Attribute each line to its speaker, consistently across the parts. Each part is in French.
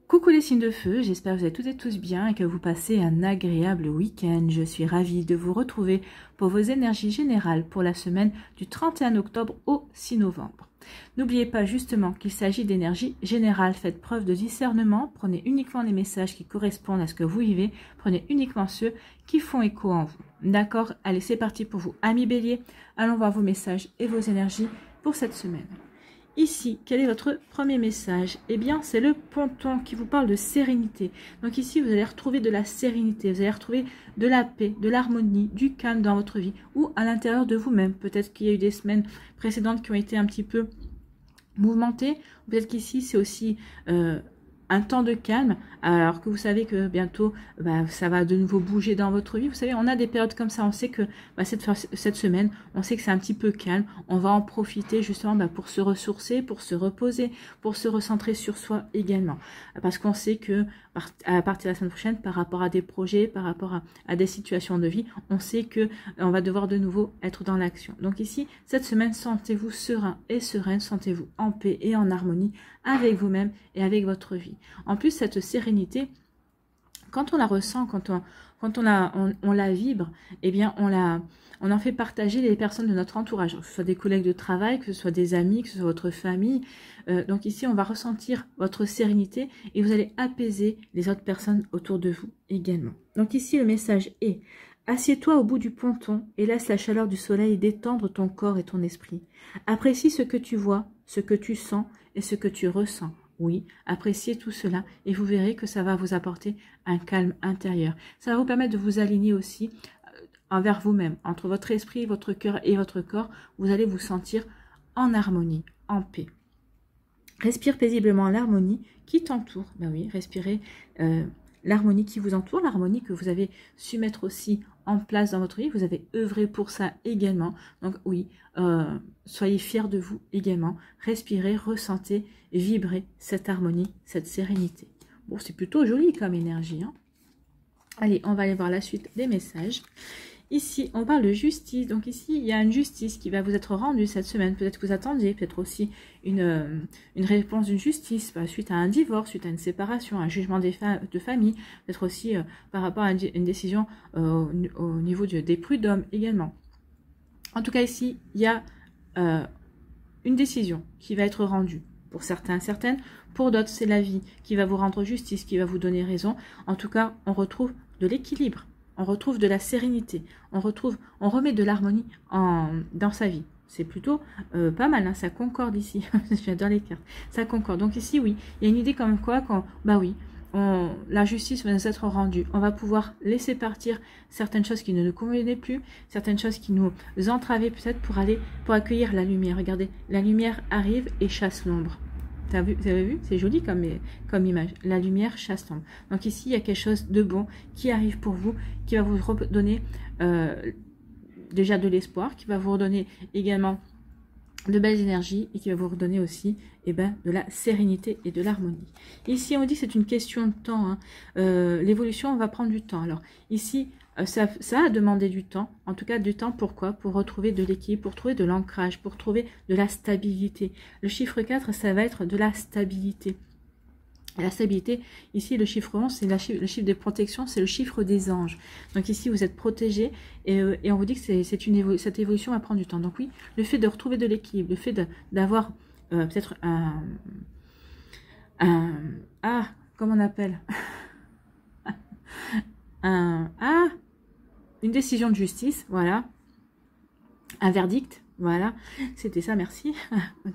Speaker 1: Coucou les signes de feu, j'espère que vous allez toutes et tous bien et que vous passez un agréable week-end. Je suis ravie de vous retrouver pour vos énergies générales pour la semaine du 31 octobre au 6 novembre. N'oubliez pas justement qu'il s'agit d'énergie générale. Faites preuve de discernement, prenez uniquement les messages qui correspondent à ce que vous vivez, prenez uniquement ceux qui font écho en vous. D'accord? Allez, c'est parti pour vous, amis béliers. Allons voir vos messages et vos énergies pour cette semaine. Ici, quel est votre premier message? Eh bien, c'est le ponton qui vous parle de sérénité. Donc ici, vous allez retrouver de la sérénité, vous allez retrouver de la paix, de l'harmonie, du calme dans votre vie ou à l'intérieur de vous-même. Peut-être qu'il y a eu des semaines précédentes qui ont été un petit peu mouvementées. Peut-être qu'ici, c'est aussi un temps de calme, alors que vous savez que bientôt, ça va de nouveau bouger dans votre vie. Vous savez, on a des périodes comme ça, on sait que cette semaine, on sait que c'est un petit peu calme. On va en profiter justement pour se ressourcer, pour se reposer, pour se recentrer sur soi également. Parce qu'on sait que à partir de la semaine prochaine, par rapport à des projets, par rapport à des situations de vie, on sait que on va devoir de nouveau être dans l'action. Donc ici, cette semaine, sentez-vous serein et sereine, sentez-vous en paix et en harmonie avec vous-même et avec votre vie. En plus, cette sérénité, quand on la ressent, quand on la vibre, eh bien, on en fait partager les personnes de notre entourage, que ce soit des collègues de travail, que ce soit des amis, que ce soit votre famille. Donc ici, on va ressentir votre sérénité et vous allez apaiser les autres personnes autour de vous également. Donc ici, le message est: assieds-toi au bout du ponton et laisse la chaleur du soleil détendre ton corps et ton esprit. Apprécie ce que tu vois, ce que tu sens et ce que tu ressens. Oui, appréciez tout cela et vous verrez que ça va vous apporter un calme intérieur. Ça va vous permettre de vous aligner aussi envers vous-même. Entre votre esprit, votre cœur et votre corps, vous allez vous sentir en harmonie, en paix. Respire paisiblement l'harmonie qui t'entoure. Ben oui, respirez l'harmonie qui vous entoure, l'harmonie que vous avez su mettre aussi en place dans votre vie. Vous avez œuvré pour ça également. Donc oui, soyez fiers de vous également. Respirez, ressentez, vibrez cette harmonie, cette sérénité. Bon, c'est plutôt joli comme énergie, hein. Allez, on va aller voir la suite des messages. Ici, on parle de justice. Donc ici, il y a une justice qui va vous être rendue cette semaine. Peut-être que vous attendiez, peut-être aussi une réponse d'une justice suite à un divorce, suite à une séparation, un jugement de famille. Peut-être aussi par rapport à une décision au niveau des prud'hommes également. En tout cas, ici, il y a une décision qui va être rendue. Pour certains, certaines. Pour d'autres, c'est la vie qui va vous rendre justice, qui va vous donner raison. En tout cas, on retrouve de l'équilibre. On retrouve de la sérénité, on remet de l'harmonie dans sa vie. C'est plutôt pas mal, hein, ça concorde ici. J'adore les cartes, ça concorde. Donc ici, oui, il y a une idée comme quoi, la justice va nous être rendue. On va pouvoir laisser partir certaines choses qui ne nous convenaient plus, certaines choses qui nous entravaient peut-être pour accueillir la lumière. Regardez, la lumière arrive et chasse l'ombre. Vous avez vu? C'est joli comme image. La lumière chasse l'ombre. Donc ici, il y a quelque chose de bon qui arrive pour vous, qui va vous redonner déjà de l'espoir, qui va vous redonner également de belles énergies et qui va vous redonner aussi de la sérénité et de l'harmonie. Ici, on dit que c'est une question de temps, hein. L'évolution va prendre du temps. Alors ici, ça a demandé du temps, en tout cas du temps, pourquoi? Pour retrouver de l'équilibre, pour trouver de l'ancrage, pour trouver de la stabilité. Le chiffre 4, ça va être de la stabilité. La stabilité, ici le chiffre 11, c'est le chiffre de protection, c'est le chiffre des anges. Donc ici vous êtes protégé et on vous dit que cette évolution va prendre du temps. Donc oui, le fait de retrouver de l'équilibre, le fait d'avoir peut-être comment on appelle une décision de justice, voilà, un verdict. Voilà, c'était ça, merci.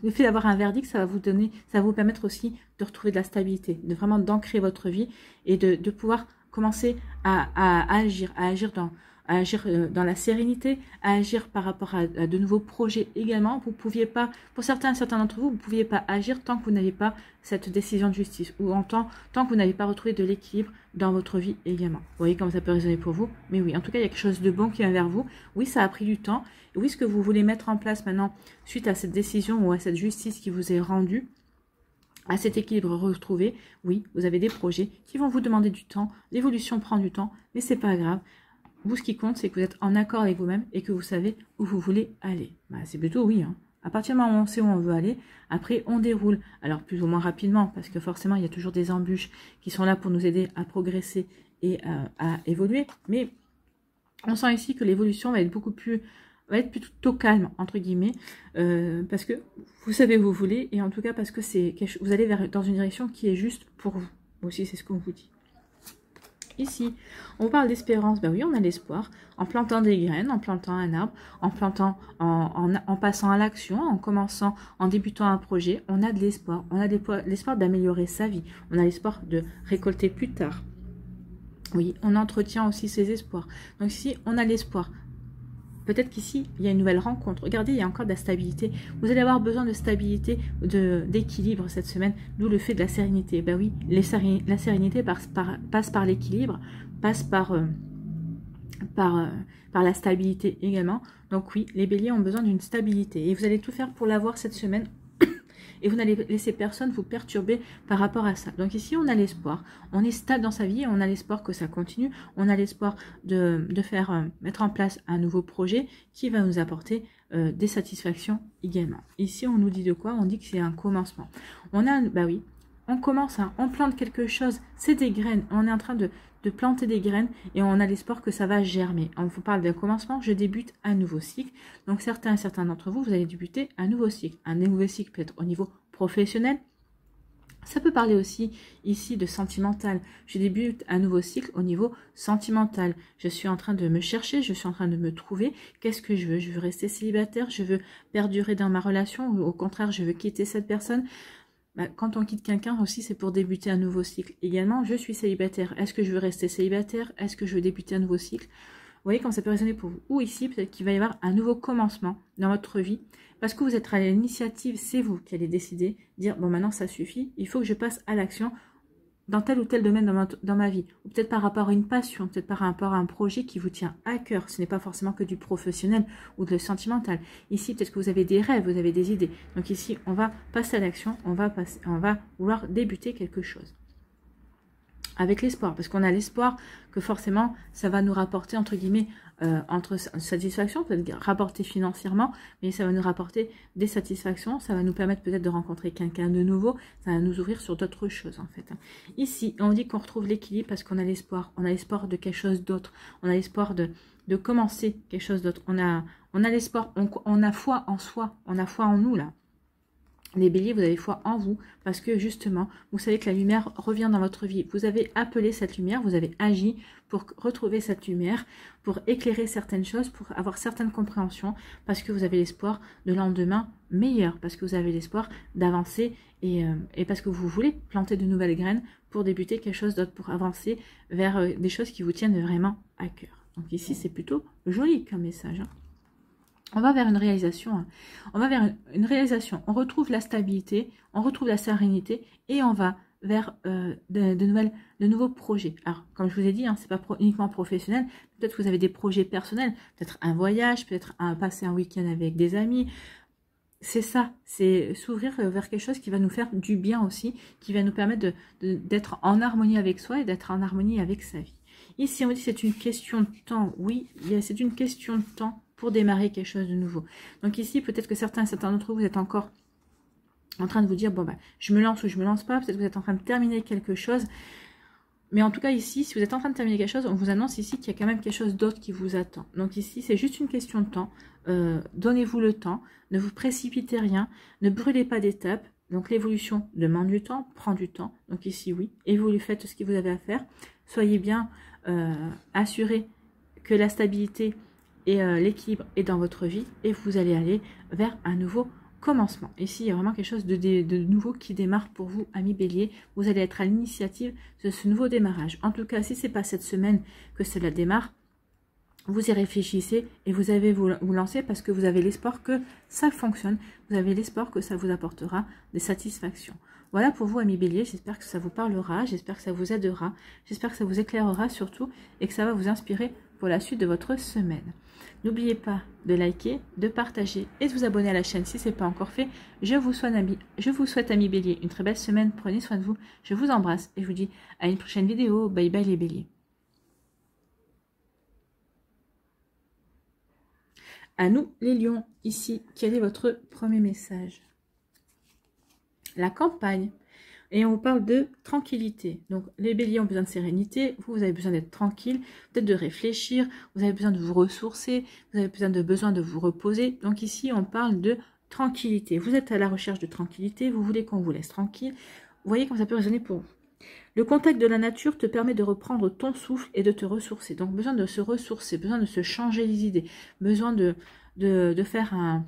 Speaker 1: Le fait d'avoir un verdict, ça va vous permettre aussi de retrouver de la stabilité, de vraiment d'ancrer votre vie et de pouvoir commencer à agir dans la sérénité, à agir par rapport à de nouveaux projets également. Vous pouviez pas, pour certains d'entre vous, vous ne pouviez pas agir tant que vous n'avez pas cette décision de justice ou tant que vous n'avez pas retrouvé de l'équilibre dans votre vie également. Vous voyez comment ça peut résonner pour vous? Mais oui, en tout cas, il y a quelque chose de bon qui vient vers vous. Oui, ça a pris du temps. Et oui, ce que vous voulez mettre en place maintenant, suite à cette décision ou à cette justice qui vous est rendue, à cet équilibre retrouvé, oui, vous avez des projets qui vont vous demander du temps. L'évolution prend du temps, mais c'est pas grave. Vous, ce qui compte, c'est que vous êtes en accord avec vous-même et que vous savez où vous voulez aller. C'est plutôt oui, hein. À partir du moment où on sait où on veut aller, après on déroule. Alors plus ou moins rapidement, parce que forcément il y a toujours des embûches qui sont là pour nous aider à progresser et à évoluer. Mais on sent ici que l'évolution va être plutôt calme, entre guillemets, parce que vous savez où vous voulez, et en tout cas parce que vous allez dans une direction qui est juste pour vous. Aussi, c'est ce qu'on vous dit. Ici, on parle d'espérance. Ben oui, on a l'espoir. En plantant des graines, en plantant un arbre, en passant à l'action, en commençant, en débutant un projet, on a de l'espoir. On a l'espoir d'améliorer sa vie. On a l'espoir de récolter plus tard. Oui, on entretient aussi ses espoirs. Donc ici, on a l'espoir. Peut-être qu'ici, il y a une nouvelle rencontre. Regardez, il y a encore de la stabilité. Vous allez avoir besoin de stabilité, d'équilibre cette semaine, d'où le fait de la sérénité. Ben oui, la sérénité passe par l'équilibre, passe par la stabilité également. Donc oui, les béliers ont besoin d'une stabilité. Et vous allez tout faire pour l'avoir cette semaine. Et vous n'allez laisser personne vous perturber par rapport à ça. Donc ici, on a l'espoir. On est stable dans sa vie et on a l'espoir que ça continue. On a l'espoir de mettre en place un nouveau projet qui va nous apporter des satisfactions également. Ici, on nous dit de quoi? On dit que c'est un commencement. Bah oui, on commence, on plante quelque chose. C'est des graines. On est en train de planter des graines et on a l'espoir que ça va germer. On vous parle d'un commencement, je débute un nouveau cycle. Donc certains d'entre vous, vous allez débuter un nouveau cycle. Un nouveau cycle peut être au niveau professionnel. Ça peut parler aussi ici de sentimental. Je débute un nouveau cycle au niveau sentimental. Je suis en train de me chercher, je suis en train de me trouver. Qu'est-ce que je veux? Je veux rester célibataire, je veux perdurer dans ma relation ou au contraire, je veux quitter cette personne. Quand on quitte quelqu'un aussi, c'est pour débuter un nouveau cycle. Également, je suis célibataire. Est-ce que je veux rester célibataire? Est-ce que je veux débuter un nouveau cycle? Vous voyez comment ça peut résonner pour vous. Ou ici, peut-être qu'il va y avoir un nouveau commencement dans votre vie. Parce que vous êtes à l'initiative, c'est vous qui allez décider, dire, bon maintenant ça suffit, il faut que je passe à l'action dans tel ou tel domaine dans ma vie. Ou peut-être par rapport à une passion, peut-être par rapport à un projet qui vous tient à cœur. Ce n'est pas forcément que du professionnel ou de le sentimental. Ici, peut-être que vous avez des rêves, vous avez des idées. Donc ici, on va passer à l'action, on va vouloir débuter quelque chose. Avec l'espoir, parce qu'on a l'espoir que forcément, ça va nous rapporter, entre guillemets, entre satisfaction, peut-être rapporter financièrement, mais ça va nous rapporter des satisfactions, ça va nous permettre peut-être de rencontrer quelqu'un de nouveau, ça va nous ouvrir sur d'autres choses en fait. Ici, on dit qu'on retrouve l'équilibre parce qu'on a l'espoir de quelque chose d'autre, on a l'espoir de commencer quelque chose d'autre, on a l'espoir, on a foi en soi, on a foi en nous là. Les béliers, vous avez foi en vous parce que justement, vous savez que la lumière revient dans votre vie. Vous avez appelé cette lumière, vous avez agi pour retrouver cette lumière, pour éclairer certaines choses, pour avoir certaines compréhensions, parce que vous avez l'espoir de lendemain meilleur, parce que vous avez l'espoir d'avancer et parce que vous voulez planter de nouvelles graines pour débuter quelque chose d'autre, pour avancer vers des choses qui vous tiennent vraiment à cœur. Donc ici, c'est plutôt joli comme message. On va vers une réalisation. On va vers une réalisation. On retrouve la stabilité, on retrouve la sérénité et on va vers de nouveaux projets. Alors, comme je vous ai dit, c'est pas uniquement professionnel. Peut-être que vous avez des projets personnels, peut-être un voyage, peut-être passer un week-end avec des amis. C'est ça, c'est s'ouvrir vers quelque chose qui va nous faire du bien aussi, qui va nous permettre d'être en harmonie avec soi et d'être en harmonie avec sa vie. Ici, on dit que c'est une question de temps. Oui, c'est une question de temps pour démarrer quelque chose de nouveau. Donc ici, peut-être que certains d'entre vous êtes encore en train de vous dire, bon, je me lance ou je me lance pas. Peut-être que vous êtes en train de terminer quelque chose. Mais en tout cas, ici, si vous êtes en train de terminer quelque chose, on vous annonce ici qu'il y a quand même quelque chose d'autre qui vous attend. Donc ici, c'est juste une question de temps. Donnez-vous le temps. Ne vous précipitez rien. Ne brûlez pas d'étapes. Donc l'évolution demande du temps, prend du temps. Donc ici, oui. Et vous lui faites ce que vous avez à faire. Soyez bien assurés que la stabilité et l'équilibre est dans votre vie et vous allez aller vers un nouveau commencement. Ici, il y a vraiment quelque chose de nouveau qui démarre pour vous, amis bélier. Vous allez être à l'initiative de ce nouveau démarrage. En tout cas, si ce n'est pas cette semaine que cela démarre, vous y réfléchissez et vous avez vous lancer parce que vous avez l'espoir que ça fonctionne. Vous avez l'espoir que ça vous apportera des satisfactions. Voilà pour vous, amis bélier. J'espère que ça vous parlera. J'espère que ça vous aidera. J'espère que ça vous éclairera surtout et que ça va vous inspirer pour la suite de votre semaine. N'oubliez pas de liker, de partager et de vous abonner à la chaîne si ce n'est pas encore fait. Je vous souhaite, amis bélier, une très belle semaine. Prenez soin de vous. Je vous embrasse et je vous dis à une prochaine vidéo. Bye bye les béliers. À nous, les lions, ici, quel est votre premier message? La campagne. Et on vous parle de tranquillité. Donc, les béliers ont besoin de sérénité. Vous avez besoin d'être tranquille, peut-être de réfléchir. Vous avez besoin de vous ressourcer. Vous avez besoin de vous reposer. Donc, ici, on parle de tranquillité. Vous êtes à la recherche de tranquillité. Vous voulez qu'on vous laisse tranquille. Vous voyez comment ça peut résonner pour vous. Le contact de la nature te permet de reprendre ton souffle et de te ressourcer. Donc, besoin de se ressourcer, besoin de se changer les idées, besoin de faire un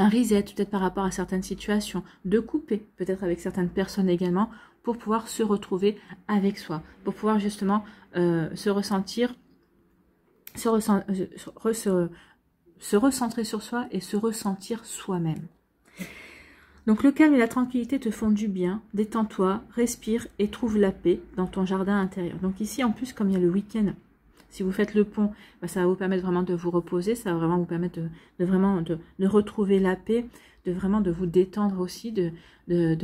Speaker 1: reset, peut-être par rapport à certaines situations, de couper, peut-être avec certaines personnes également, pour pouvoir se retrouver avec soi, pour pouvoir justement se recentrer sur soi et se ressentir soi-même. Donc le calme et la tranquillité te font du bien, détends-toi, respire et trouve la paix dans ton jardin intérieur. Donc ici en plus, comme il y a le week-end, si vous faites le pont, ça va vous permettre vraiment de vous reposer, ça va vraiment vous permettre de retrouver la paix, de vous détendre aussi, de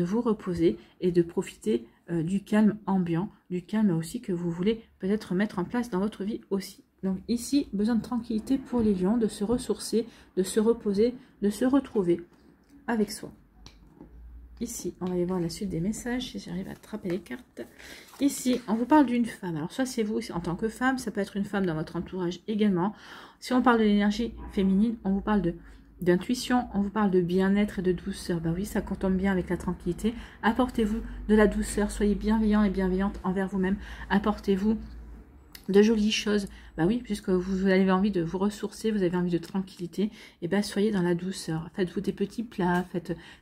Speaker 1: vous reposer et de profiter du calme ambiant, du calme aussi que vous voulez peut-être mettre en place dans votre vie aussi. Donc ici, besoin de tranquillité pour les lions, de se ressourcer, de se reposer, de se retrouver avec soi. Ici, on va aller voir la suite des messages, si j'arrive à attraper les cartes. Ici, on vous parle d'une femme. Alors, soit c'est vous en tant que femme, ça peut être une femme dans votre entourage également. Si on parle de l'énergie féminine, on vous parle d'intuition, on vous parle de bien-être et de douceur. Bah oui, ça tombe bien avec la tranquillité. Apportez-vous de la douceur, soyez bienveillant et bienveillante envers vous-même. Apportez-vous de jolies choses, bah oui, puisque vous avez envie de vous ressourcer, vous avez envie de tranquillité, et ben soyez dans la douceur, faites-vous des petits plats,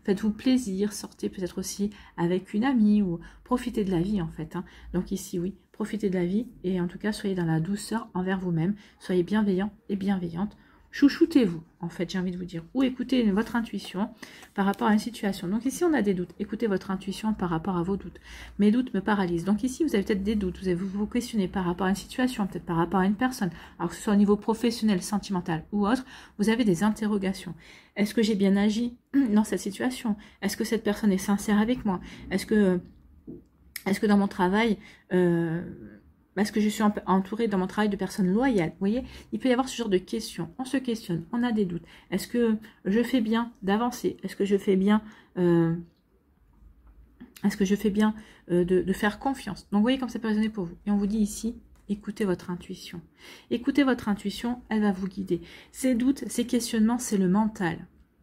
Speaker 1: faites-vous plaisir, sortez peut-être aussi avec une amie, ou profitez de la vie en fait, hein. Donc ici oui, profitez de la vie, et en tout cas soyez dans la douceur envers vous-même, soyez bienveillant et bienveillante, chouchoutez-vous, en fait, j'ai envie de vous dire, ou écoutez votre intuition par rapport à une situation. Donc ici, on a des doutes. Écoutez votre intuition par rapport à vos doutes. Mes doutes me paralysent. Donc ici, vous avez peut-être des doutes. Vous questionnez par rapport à une situation, peut-être par rapport à une personne. Alors que ce soit au niveau professionnel, sentimental ou autre, vous avez des interrogations. Est-ce que j'ai bien agi dans cette situation? Est-ce que cette personne est sincère avec moi? Est-ce que dans mon travail... Est-ce que je suis entourée dans mon travail de personnes loyales? Vous voyez, il peut y avoir ce genre de questions. On se questionne, on a des doutes. Est-ce que je fais bien d'avancer? Est-ce que je fais bien, de faire confiance? Donc, vous voyez comme ça peut résonner pour vous. Et on vous dit ici, écoutez votre intuition. Écoutez votre intuition, elle va vous guider. Ces doutes, ces questionnements, c'est le mental.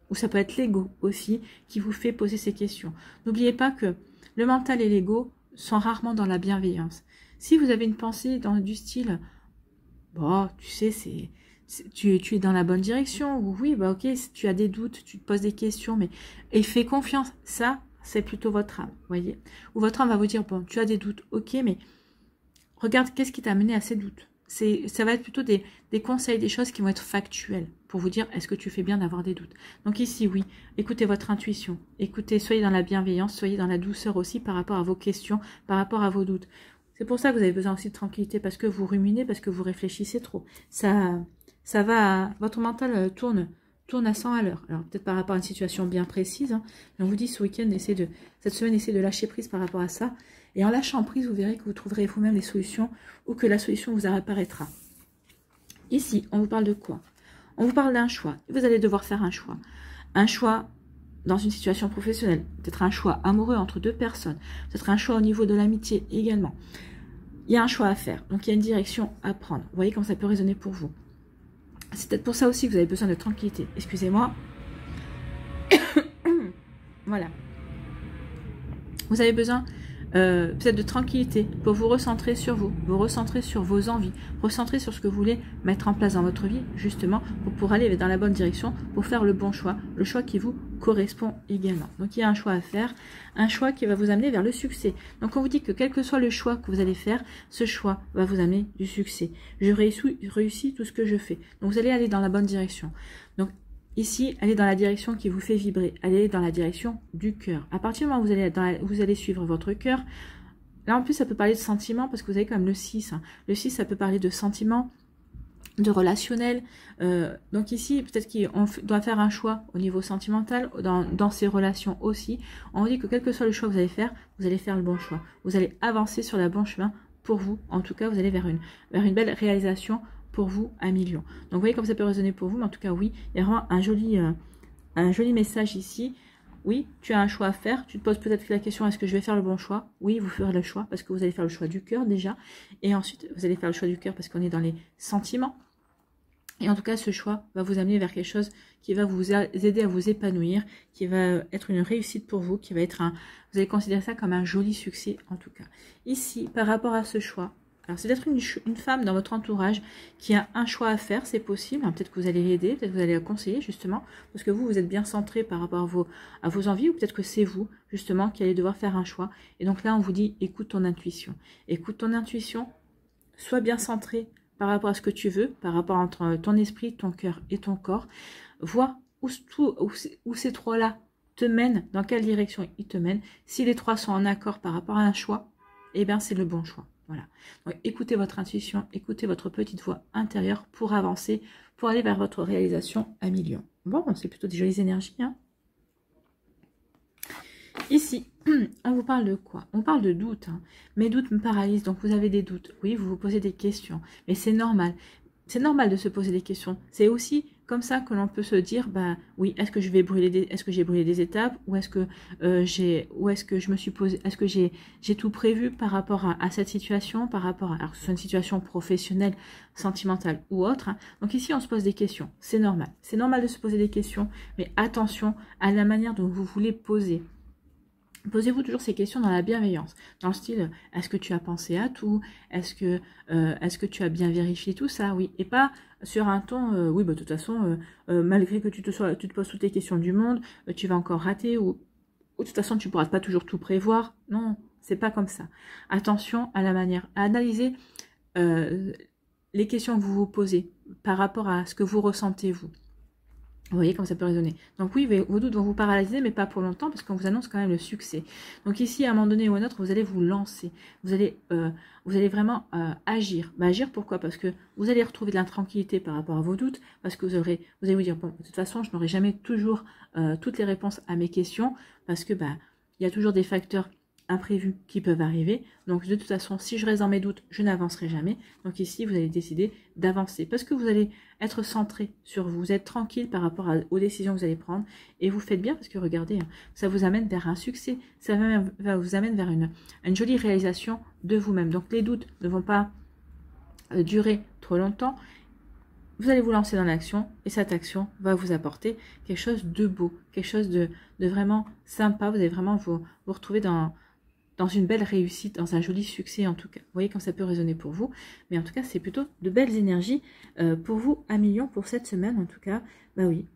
Speaker 1: Ou ça peut être l'ego aussi qui vous fait poser ces questions. N'oubliez pas que le mental et l'ego sont rarement dans la bienveillance. Si vous avez une pensée du style, bon, tu sais, tu es dans la bonne direction, ou oui, bah ok, tu as des doutes, tu te poses des questions, et fais confiance, ça, c'est plutôt votre âme, voyez. Ou votre âme va vous dire, bon, tu as des doutes, ok, mais regarde, qu'est-ce qui t'a amené à ces doutes? Ça va être plutôt des conseils, des choses qui vont être factuelles, pour vous dire, est-ce que tu fais bien d'avoir des doutes? Donc ici, oui, écoutez votre intuition, écoutez, soyez dans la bienveillance, soyez dans la douceur aussi par rapport à vos questions, par rapport à vos doutes. C'est pour ça que vous avez besoin aussi de tranquillité, parce que vous ruminez, parce que vous réfléchissez trop. Ça va, votre mental tourne à 100 à l'heure. Alors peut-être par rapport à une situation bien précise, hein, mais on vous dit ce week-end, cette semaine, essayez de lâcher prise par rapport à ça. Et en lâchant prise, vous verrez que vous trouverez vous-même les solutions, ou que la solution vous apparaîtra. Ici, on vous parle de quoi? On vous parle d'un choix. Vous allez devoir faire un choix. Un choix dans une situation professionnelle, peut-être un choix amoureux entre deux personnes, peut-être un choix au niveau de l'amitié également. Il y a un choix à faire, donc il y a une direction à prendre. Vous voyez comment ça peut résonner pour vous. C'est peut-être pour ça aussi que vous avez besoin de tranquillité. Excusez-moi. Voilà. Vous avez besoin peut-être de tranquillité pour vous recentrer sur vous recentrer sur vos envies, recentrer sur ce que vous voulez mettre en place dans votre vie, justement, pour aller dans la bonne direction, pour faire le bon choix, le choix qui vous correspond également. Donc il y a un choix à faire, un choix qui va vous amener vers le succès. Donc on vous dit que quel que soit le choix que vous allez faire, ce choix va vous amener du succès. Je réussis tout ce que je fais. Donc vous allez aller dans la bonne direction. Donc ici, allez dans la direction qui vous fait vibrer. Allez dans la direction du cœur. À partir du moment où vous allez suivre votre cœur, là en plus ça peut parler de sentiments, parce que vous avez quand même le 6. Hein. Le 6, ça peut parler de sentiments, de relationnel. Donc ici, peut-être qu'on doit faire un choix au niveau sentimental, dans ces relations aussi. On dit que quel que soit le choix que vous allez faire le bon choix. Vous allez avancer sur le bon chemin pour vous. En tout cas, vous allez vers une belle réalisation pour vous à million. Donc vous voyez comme ça peut résonner pour vous, mais en tout cas oui, il y a vraiment un joli message ici. Oui, tu as un choix à faire. Tu te poses peut-être la question, est-ce que je vais faire le bon choix? Oui, vous ferez le choix parce que vous allez faire le choix du cœur déjà. Et ensuite, vous allez faire le choix du cœur parce qu'on est dans les sentiments. Et en tout cas, ce choix va vous amener vers quelque chose qui va vous aider à vous épanouir, qui va être une réussite pour vous, qui va être vous allez considérer ça comme un joli succès en tout cas. Ici, par rapport à ce choix, alors c'est peut-être une femme dans votre entourage qui a un choix à faire, c'est possible. Peut-être que vous allez l'aider, peut-être que vous allez la conseiller justement, parce que vous êtes bien centré par rapport à vos envies, ou peut-être que c'est vous justement qui allez devoir faire un choix. Et donc là, on vous dit, écoute ton intuition. Écoute ton intuition, sois bien centré par rapport à ce que tu veux, par rapport entre ton esprit, ton cœur et ton corps. Vois où ces trois-là te mènent, dans quelle direction ils te mènent. Si les trois sont en accord par rapport à un choix, eh bien c'est le bon choix. Voilà. Donc, écoutez votre intuition, écoutez votre petite voix intérieure pour avancer, pour aller vers votre réalisation à million. Bon, c'est plutôt des jolies énergies, hein. Ici, on vous parle de quoi? On parle de doutes. Hein. Mes doutes me paralysent, donc vous avez des doutes. Oui, vous vous posez des questions, mais c'est normal. C'est normal de se poser des questions. C'est aussi comme ça que l'on peut se dire, bah oui, est-ce que je vais est-ce que j'ai brûlé des étapes, ou est-ce que je me suis posé, est-ce que j'ai tout prévu par rapport à cette situation, par rapport alors que ce soit une situation professionnelle, sentimentale ou autre. Hein. Donc ici, on se pose des questions. C'est normal. C'est normal de se poser des questions, mais attention à la manière dont vous voulez poser. Posez-vous toujours ces questions dans la bienveillance, dans le style, est-ce que tu as pensé à tout? Est-ce que tu as bien vérifié tout ça? Oui, et pas sur un ton, oui, bah, de toute façon, malgré que tu te poses toutes les questions du monde, tu vas encore rater, ou de toute façon, tu ne pourras pas toujours tout prévoir. Non, c'est pas comme ça. Attention à la manière, à analyser les questions que vous vous posez par rapport à ce que vous ressentez, vous. Vous voyez comme ça peut résonner. Donc oui, vos doutes vont vous paralyser, mais pas pour longtemps, parce qu'on vous annonce quand même le succès. Donc ici, à un moment donné ou à un autre, vous allez vous lancer. Vous allez vraiment agir. Bah, agir pourquoi? Parce que vous allez retrouver de la tranquillité par rapport à vos doutes, parce que vous allez vous dire, bon, de toute façon, je n'aurai jamais toujours toutes les réponses à mes questions, parce que bah, il y a toujours des facteurs imprévus qui peuvent arriver. Donc de toute façon, si je reste dans mes doutes, je n'avancerai jamais. Donc ici, vous allez décider d'avancer parce que vous allez être centré sur vous, vous êtes tranquille par rapport aux décisions que vous allez prendre et vous faites bien parce que regardez, ça vous amène vers un succès, ça vous amène vers une jolie réalisation de vous-même. Donc les doutes ne vont pas durer trop longtemps. Vous allez vous lancer dans l'action et cette action va vous apporter quelque chose de beau, quelque chose de vraiment sympa. Vous allez vraiment vous retrouver dans une belle réussite, dans un joli succès en tout cas. Vous voyez comme ça peut résonner pour vous. Mais en tout cas, c'est plutôt de belles énergies pour vous à million pour cette semaine en tout cas. Bah oui,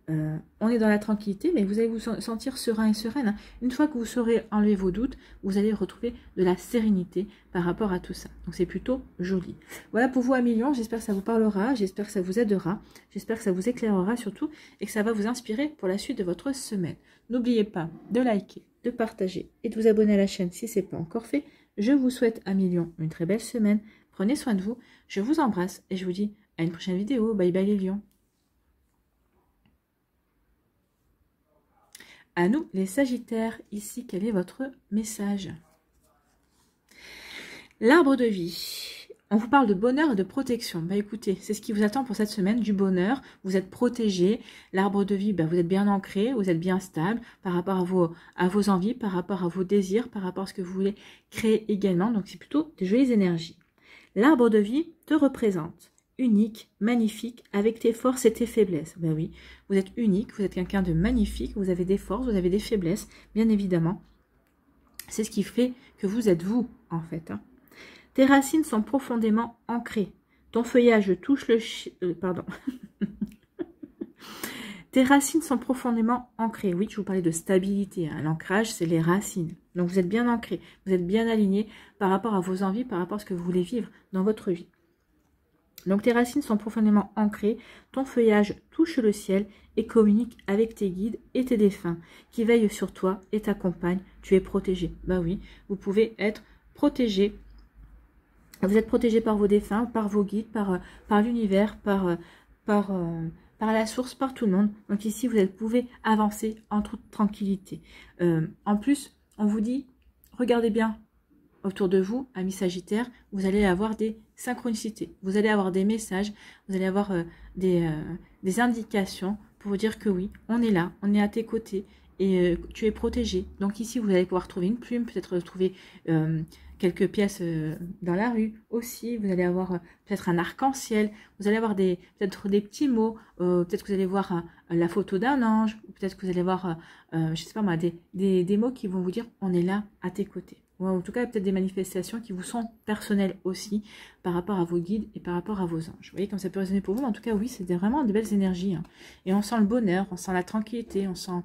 Speaker 1: on est dans la tranquillité, mais vous allez vous sentir serein et sereine. Hein. Une fois que vous saurez enlever vos doutes, vous allez retrouver de la sérénité par rapport à tout ça. Donc c'est plutôt joli. Voilà pour vous à million. J'espère que ça vous parlera, j'espère que ça vous aidera, j'espère que ça vous éclairera surtout et que ça va vous inspirer pour la suite de votre semaine. N'oubliez pas de liker, de partager et de vous abonner à la chaîne si ce n'est pas encore fait. Je vous souhaite à million une très belle semaine. Prenez soin de vous. Je vous embrasse et je vous dis à une prochaine vidéo. Bye bye les lions. À nous les Sagittaires, ici quel est votre message? L'arbre de vie. On vous parle de bonheur et de protection. Bah écoutez, c'est ce qui vous attend pour cette semaine, du bonheur. Vous êtes protégé. L'arbre de vie, bah, vous êtes bien ancré, vous êtes bien stable par rapport à vos envies, par rapport à vos désirs, par rapport à ce que vous voulez créer également. Donc c'est plutôt des jolies énergies. L'arbre de vie te représente. Unique, magnifique, avec tes forces et tes faiblesses. Ben oui, vous êtes unique, vous êtes quelqu'un de magnifique, vous avez des forces, vous avez des faiblesses, bien évidemment. C'est ce qui fait que vous êtes vous, en fait. Hein. Tes racines sont profondément ancrées. Ton feuillage touche le... pardon. Tes racines sont profondément ancrées. Oui, je vous parlais de stabilité. Hein. L'ancrage, c'est les racines. Donc, vous êtes bien ancré. Vous êtes bien aligné par rapport à vos envies, par rapport à ce que vous voulez vivre dans votre vie. Donc, tes racines sont profondément ancrées. Ton feuillage touche le ciel et communique avec tes guides et tes défunts qui veillent sur toi et t'accompagnent. Tu es protégé. Bah oui, vous pouvez être protégé. Vous êtes protégé par vos défunts, par vos guides, par l'univers, par la source, par tout le monde. Donc ici, vous pouvez avancer en toute tranquillité. En plus, on vous dit, regardez bien autour de vous, amis Sagittaire, vous allez avoir des synchronicités, vous allez avoir des messages, vous allez avoir des indications pour vous dire que oui, on est là, on est à tes côtés et tu es protégé. Donc ici, vous allez pouvoir trouver une plume, peut-être trouver quelques pièces dans la rue aussi. Vous allez avoir peut-être un arc-en-ciel, vous allez avoir peut-être des petits mots, peut-être que vous allez voir la photo d'un ange, ou peut-être que vous allez voir, je sais pas moi, des mots qui vont vous dire on est là à tes côtés. Ou en tout cas, peut-être des manifestations qui vous sont personnelles aussi par rapport à vos guides et par rapport à vos anges. Vous voyez comme ça peut résonner pour vous, mais en tout cas, oui, c'est vraiment de belles énergies. Hein. Et on sent le bonheur, on sent la tranquillité, on sent...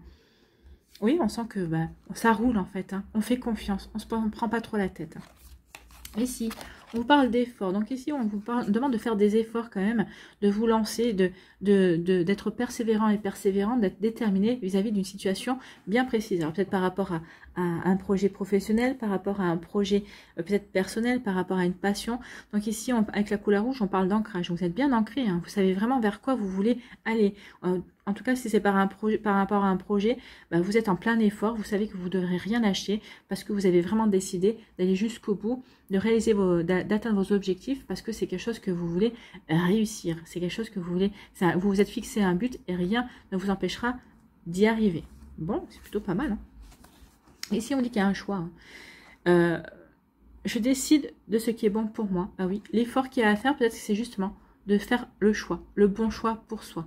Speaker 1: Oui, on sent que ça roule en fait. Hein. On fait confiance, on ne prend pas trop la tête. Hein. Ici, on vous parle d'efforts. Donc ici, on vous demande de faire des efforts quand même, de vous lancer, d'être persévérant et persévérant, d'être déterminé vis-à-vis d'une situation bien précise. Alors peut-être par rapport à un projet professionnel, par rapport à un projet peut-être personnel, par rapport à une passion. Donc ici, avec la couleur rouge, on parle d'ancrage. Vous êtes bien ancré, hein. Vous savez vraiment vers quoi vous voulez aller. En tout cas, si c'est par rapport à un projet, vous êtes en plein effort. Vous savez que vous ne devrez rien lâcher parce que vous avez vraiment décidé d'aller jusqu'au bout, de réaliser d'atteindre vos objectifs parce que c'est quelque chose que vous voulez réussir. C'est quelque chose que vous voulez... Vous vous êtes fixé un but et rien ne vous empêchera d'y arriver. Bon, c'est plutôt pas mal. Hein. Ici, on dit qu'il y a un choix. Hein. Je décide de ce qui est bon pour moi. Ah oui, l'effort qu'il y a à faire, peut-être que c'est justement de faire le choix, le bon choix pour soi.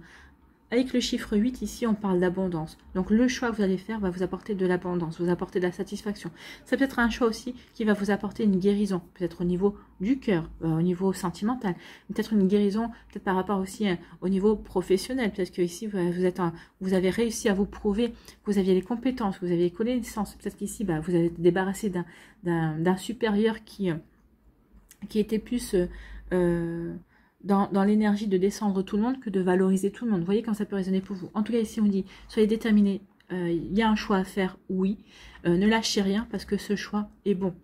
Speaker 1: Avec le chiffre 8, ici, on parle d'abondance. Donc, le choix que vous allez faire va vous apporter de l'abondance, vous apporter de la satisfaction. Ça peut être un choix aussi qui va vous apporter une guérison, peut-être au niveau du cœur, au niveau sentimental. Peut-être une guérison, peut-être par rapport aussi au niveau professionnel. Peut-être que ici, vous avez réussi à vous prouver que vous aviez les compétences, que vous aviez les connaissances. Peut-être qu'ici, vous avez débarrassé d'un supérieur qui était plus... dans l'énergie de descendre tout le monde que de valoriser tout le monde. Vous voyez comme ça peut résonner pour vous. En tout cas, ici, on dit, soyez déterminés. Il y a un choix à faire, oui. Ne lâchez rien parce que ce choix est bon.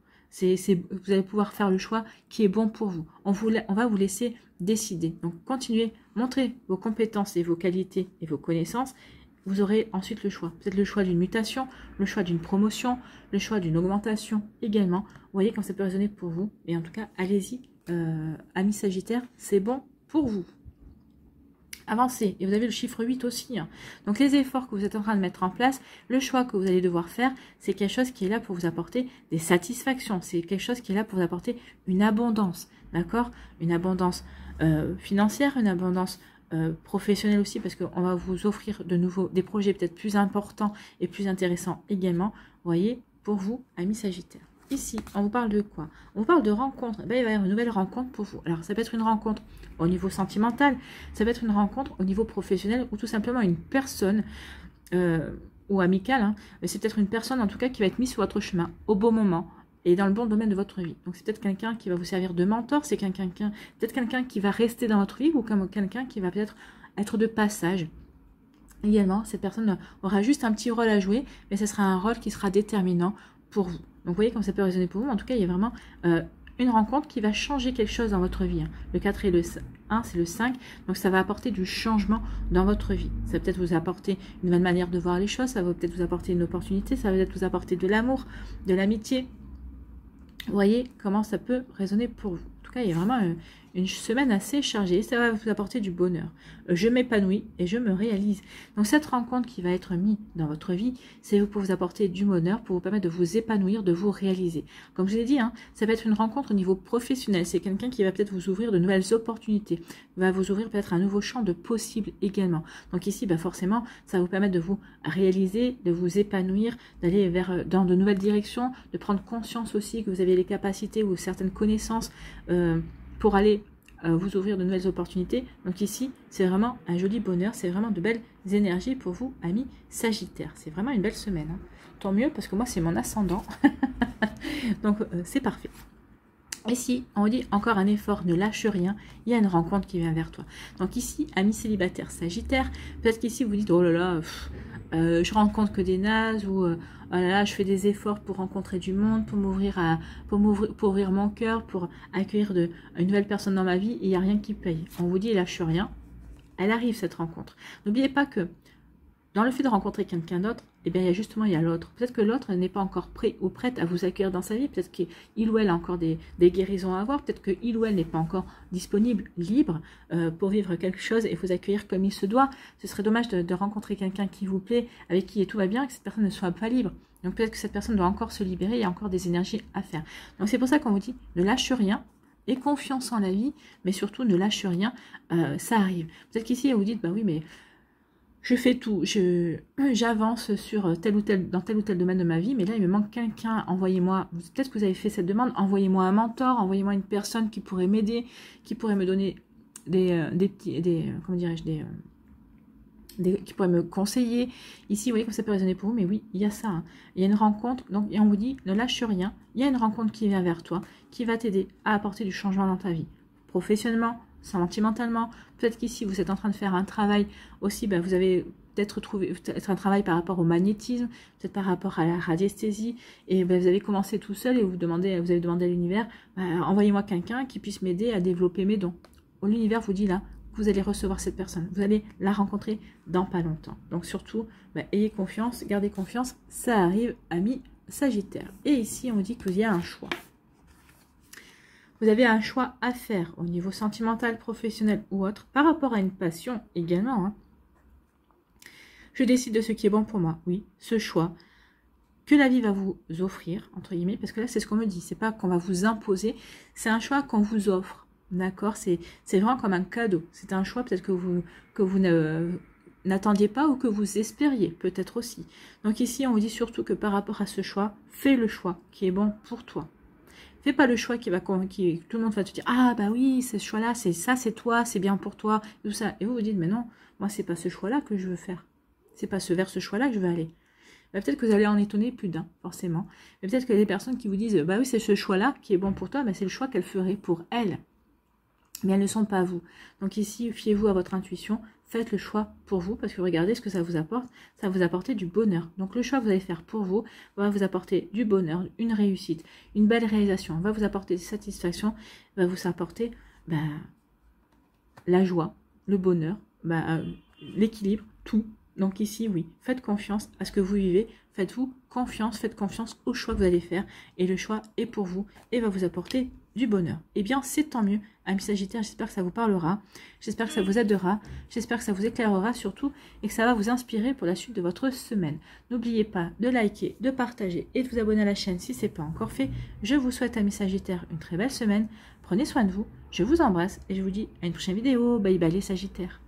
Speaker 1: Vous allez pouvoir faire le choix qui est bon pour vous. On va vous laisser décider. Donc, continuez, montrez vos compétences et vos qualités et vos connaissances. Vous aurez ensuite le choix. Peut-être le choix d'une mutation, le choix d'une promotion, le choix d'une augmentation également. Vous voyez comme ça peut résonner pour vous. Et en tout cas, allez-y. Amis Sagittaire, c'est bon pour vous. Avancez. Et vous avez le chiffre 8 aussi. Hein. Donc les efforts que vous êtes en train de mettre en place, le choix que vous allez devoir faire, c'est quelque chose qui est là pour vous apporter des satisfactions. C'est quelque chose qui est là pour vous apporter une abondance. D'accord? Une abondance financière, une abondance professionnelle aussi, parce qu'on va vous offrir de nouveau des projets peut-être plus importants et plus intéressants également. Vous voyez, pour vous, amis Sagittaire. Ici, on vous parle de quoi? On vous parle de rencontre. Il va y avoir une nouvelle rencontre pour vous. Alors, ça peut être une rencontre au niveau sentimental, ça peut être une rencontre au niveau professionnel ou tout simplement une personne ou amicale. Hein. C'est peut-être une personne, en tout cas, qui va être mise sur votre chemin au bon moment et dans le bon domaine de votre vie. Donc, c'est peut-être quelqu'un qui va vous servir de mentor, c'est peut-être quelqu'un qui va rester dans votre vie ou comme quelqu'un qui va peut-être être de passage. Également, cette personne aura juste un petit rôle à jouer, mais ce sera un rôle qui sera déterminant pour vous. Donc, vous voyez comme ça peut résonner pour vous. En tout cas, il y a vraiment une rencontre qui va changer quelque chose dans votre vie. Hein. Le 4 et le 1, c'est le 5. Donc, ça va apporter du changement dans votre vie. Ça va peut-être vous apporter une nouvelle manière de voir les choses. Ça va peut-être vous apporter une opportunité. Ça va peut-être vous apporter de l'amour, de l'amitié. Vous voyez comment ça peut résonner pour vous. En tout cas, il y a vraiment une semaine assez chargée. Ça va vous apporter du bonheur. Je m'épanouis et je me réalise. Donc, cette rencontre qui va être mise dans votre vie, c'est pour vous apporter du bonheur, pour vous permettre de vous épanouir, de vous réaliser. Comme je vous l'ai dit, hein, ça va être une rencontre au niveau professionnel. C'est quelqu'un qui va peut-être vous ouvrir de nouvelles opportunités, va vous ouvrir peut-être un nouveau champ de possibles également. Donc ici, forcément, ça va vous permettre de vous réaliser, de vous épanouir, d'aller dans de nouvelles directions, de prendre conscience aussi que vous avez les capacités ou certaines connaissances pour aller vous ouvrir de nouvelles opportunités. Donc ici, c'est vraiment un joli bonheur, c'est vraiment de belles énergies pour vous, amis Sagittaires. C'est vraiment une belle semaine. Hein. Tant mieux, parce que moi, c'est mon ascendant. Donc, c'est parfait. Ici, on dit encore un effort, ne lâche rien, il y a une rencontre qui vient vers toi. Donc ici, amis célibataires Sagittaire, peut-être qu'ici, vous dites, oh là là, je rencontre que des nazes, ou oh là là, je fais des efforts pour rencontrer du monde, pour ouvrir mon cœur, pour accueillir une nouvelle personne dans ma vie, et il n'y a rien qui paye. On vous dit, lâche rien, elle arrive cette rencontre. N'oubliez pas que dans le fait de rencontrer quelqu'un d'autre, eh bien, il y a l'autre. Peut-être que l'autre n'est pas encore prêt ou prête à vous accueillir dans sa vie. Peut-être qu'il ou elle a encore des guérisons à avoir. Peut-être qu'il ou elle n'est pas encore disponible, libre, pour vivre quelque chose et vous accueillir comme il se doit. Ce serait dommage de rencontrer quelqu'un qui vous plaît, avec qui tout va bien, et que cette personne ne soit pas libre. Donc peut-être que cette personne doit encore se libérer, il y a encore des énergies à faire. Donc c'est pour ça qu'on vous dit, ne lâche rien, aie confiance en la vie, mais surtout ne lâche rien, ça arrive. Peut-être qu'ici, vous dites, bah oui, mais je fais tout, j'avance sur dans tel ou tel domaine de ma vie, mais là, il me manque quelqu'un, envoyez-moi, peut-être que vous avez fait cette demande, envoyez-moi un mentor, envoyez-moi une personne qui pourrait m'aider, qui pourrait me donner comment dirais-je, qui pourrait me conseiller. Ici, vous voyez comme ça peut résonner pour vous, mais oui, il y a ça. Hein. Il y a une rencontre, donc, et on vous dit, ne lâche rien, il y a une rencontre qui vient vers toi, qui va t'aider à apporter du changement dans ta vie, professionnellement, sentimentalement. Peut-être qu'ici, vous êtes en train de faire un travail aussi, ben, vous avez peut-être trouvé un travail par rapport au magnétisme, peut-être par rapport à la radiesthésie, et ben, vous avez commencé tout seul et vous avez demandé à l'univers, ben, envoyez-moi quelqu'un qui puisse m'aider à développer mes dons. L'univers vous dit là, vous allez recevoir cette personne, vous allez la rencontrer dans pas longtemps. Donc surtout, ben, ayez confiance, gardez confiance, ça arrive, amis Sagittaire. Et ici, on vous dit qu'il y a un choix. Vous avez un choix à faire au niveau sentimental, professionnel ou autre, par rapport à une passion également. Hein. Je décide de ce qui est bon pour moi. Oui, ce choix que la vie va vous offrir, entre guillemets, parce que là, c'est ce qu'on me dit. C'est pas qu'on va vous imposer, c'est un choix qu'on vous offre. D'accord, c'est vraiment comme un cadeau. C'est un choix peut-être que vous n'attendiez pas ou que vous espériez, peut-être aussi. Donc ici, on vous dit surtout que par rapport à ce choix, fais le choix qui est bon pour toi. Fais pas le choix tout le monde va te dire, ah bah oui, ce choix-là, c'est ça, c'est toi, c'est bien pour toi, tout ça. Et vous vous dites, mais non, moi c'est pas ce choix-là que je veux faire. C'est pas vers ce choix-là que je veux aller. Bah, peut-être que vous allez en étonner plus d'un, forcément. Mais peut-être que les personnes qui vous disent, bah oui, c'est ce choix-là qui est bon pour toi, bah, c'est le choix qu'elles feraient pour elles. Mais elles ne sont pas vous. Donc ici, fiez-vous à votre intuition, faites le choix pour vous, parce que regardez ce que ça vous apporte, ça va vous apporter du bonheur. Donc le choix que vous allez faire pour vous va vous apporter du bonheur, une réussite, une belle réalisation, va vous apporter des satisfactions, va vous apporter la joie, le bonheur, l'équilibre, tout. Donc ici, oui, faites confiance à ce que vous vivez, faites-vous confiance, faites confiance au choix que vous allez faire, et le choix est pour vous, et va vous apporter du bonheur. Eh bien, c'est tant mieux, amis Sagittaires, j'espère que ça vous parlera, j'espère que ça vous aidera, j'espère que ça vous éclairera surtout, et que ça va vous inspirer pour la suite de votre semaine. N'oubliez pas de liker, de partager, et de vous abonner à la chaîne si ce n'est pas encore fait. Je vous souhaite, amis Sagittaires, une très belle semaine, prenez soin de vous, je vous embrasse, et je vous dis à une prochaine vidéo, bye bye les Sagittaires.